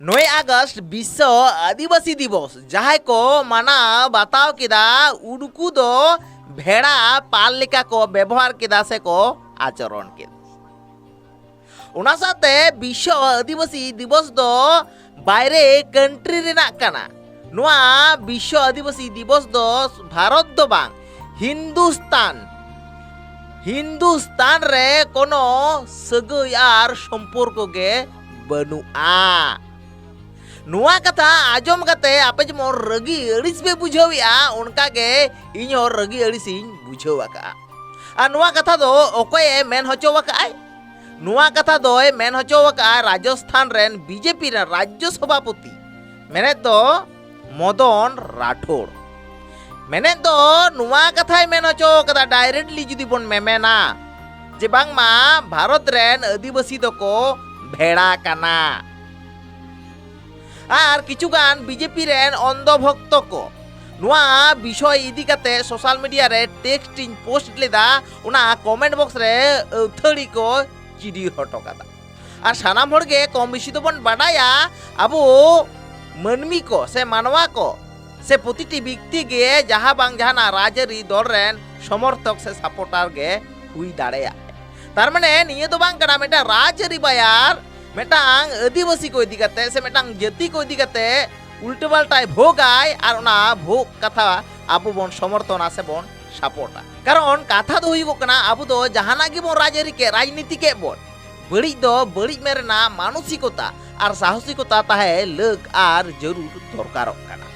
9 August বিশ্ব আদিবাসী দিবস যাহাই কো মানা বাতাও কেদা উডকু দো ভেড়া পাল লেকা কো ব্যবহার কেদা সে কো আচরণ কেদা ওনা সাথে বিশ্ব আদিবাসী দিবস দো বাইরে কান্ট্রি রেনাক কানা নোয়া বিশ্ব আদিবাসী দিবস দো ভারত দো বাং হিন্দুস্তান রে কোনো সগৈ আর সম্পর্ক গে বানুআ नुआ कथा आजम कते आपे जमो रगी अड़िस पे बुझाविया उनका गे इन और रगी अड़िसिन बुझावका आ नुआ कथा दो ओकोय मेन होचोवका नुआ कथा दो मेन होचोवका राजस्थान रेन बीजेपी रे राज्य सभापति मेने दो मदन राठौड़ मेने दो नुआ कथा मेन होचो कदा डायरेक्टली जुदी बोन मेमेना जे बांगमा भारत रेन आदिवासी दको भेड़ा काना আর কিছুগান বিজেপি রেন অন্ধভক্ত কো নোয়া বিষয় ইদি কাতে সোশ্যাল মিডিয়া রে টেক্সটিং পোস্ট লেদা ওনা কমেন্ট বক্স রে থড়ি কো চিডি হটো কাদা আর সানাম হড়গে কম বেশি তো বন বাডায়া আবো মানমি কো সে মানবা কো সে প্রতিটি ব্যক্তি গে যাহা বাং জাহানা রাজরি দল রেন সমর্থক সে সাপোর্টার গে হুই দাঁড়ায়া তার মানে নিয়ে তো বাং কানা মেটা রাজরি বায়ার मेटांग आदिवासी को इदी करते से मेटांग जाति को इदी करते उल्टे पाल्टाय भोगाय और ना भोग कथा आबो बन समर्थन आसे बन सपोर्टा कारण कथा दो हुई कना आबो दो जहाना गे बन राजनीति के बन बड़ी दो बड़ी मेरे ना मानसिकता और साहसिकता ताहे लग और जरूर दरकार कना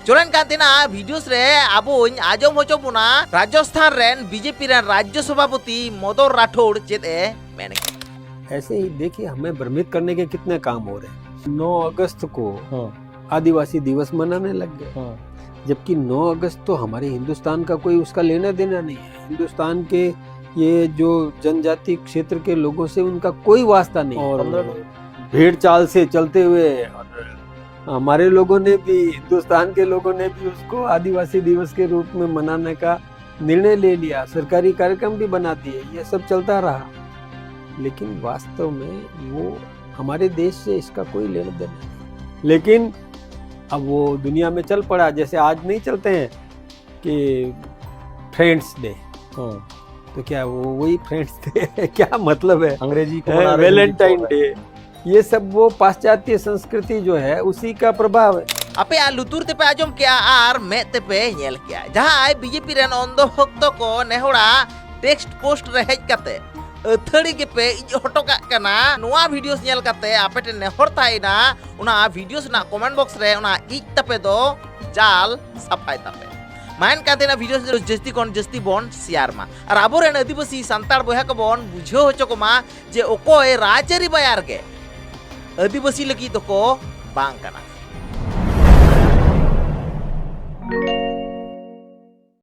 चलेन कांतिना वीडियोस रे आबो आजम होचो बुना राजस्थान रेन बीजेपी रेन राज्य सभापति मदन राठौड़ चेत ए मेने ऐसे ही देखिए हमें भ्रमित करने के कितने काम हो रहे हैं। 9 अगस्त को आदिवासी दिवस मनाने लग गए, जबकि 9 अगस्त तो हमारे हिंदुस्तान का कोई उसका लेना देना नहीं है। हिंदुस्तान के ये जो जनजाति क्षेत्र के लोगों से उनका कोई वास्ता नहीं और भेड़ चाल से चलते हुए और हमारे लोगों ने भी हिंदुस्तान के लोगों ने भी उसको आदिवासी दिवस के रूप में मनाने का निर्णय ले लिया, सरकारी कार्यक्रम भी बना दिए, ये सब चलता रहा, लेकिन वास्तव में वो हमारे देश से इसका कोई लेना देना नहीं। लेकिन अब वो दुनिया में चल पड़ा, जैसे आज नहीं चलते हैं कि फ्रेंड्स डे, तो क्या वो वही फ्रेंड्स डे क्या मतलब है, अंग्रेजी को वैलेंटाइन डे, ये सब वो पाश्चात्य संस्कृति जो है उसी का प्रभाव है। आपे आ लुतुर ते पे आजम क्या आर में ते पे नेल क्या जहां बीजेपी रेन अंधो भक्त को नेहड़ा टेक्स्ट पोस्ट रे हेज कते अथड़ी के पे हटोका कना नुआ वीडियोस नेल कते आपेटे नेहर थाइना उना वीडियोस ना कमेंट बॉक्स रे उना इक तपे दो जाल सफाई तपे माइन कातेना वीडियोस जस्ती कोन जस्ती बोन शेयर मा और आबोरेन आदिवासी संताड़ बया को बोन बुझो होचो को मा जे ओकोय राजरी बयार के आदिवासी लगी तो को बांग कना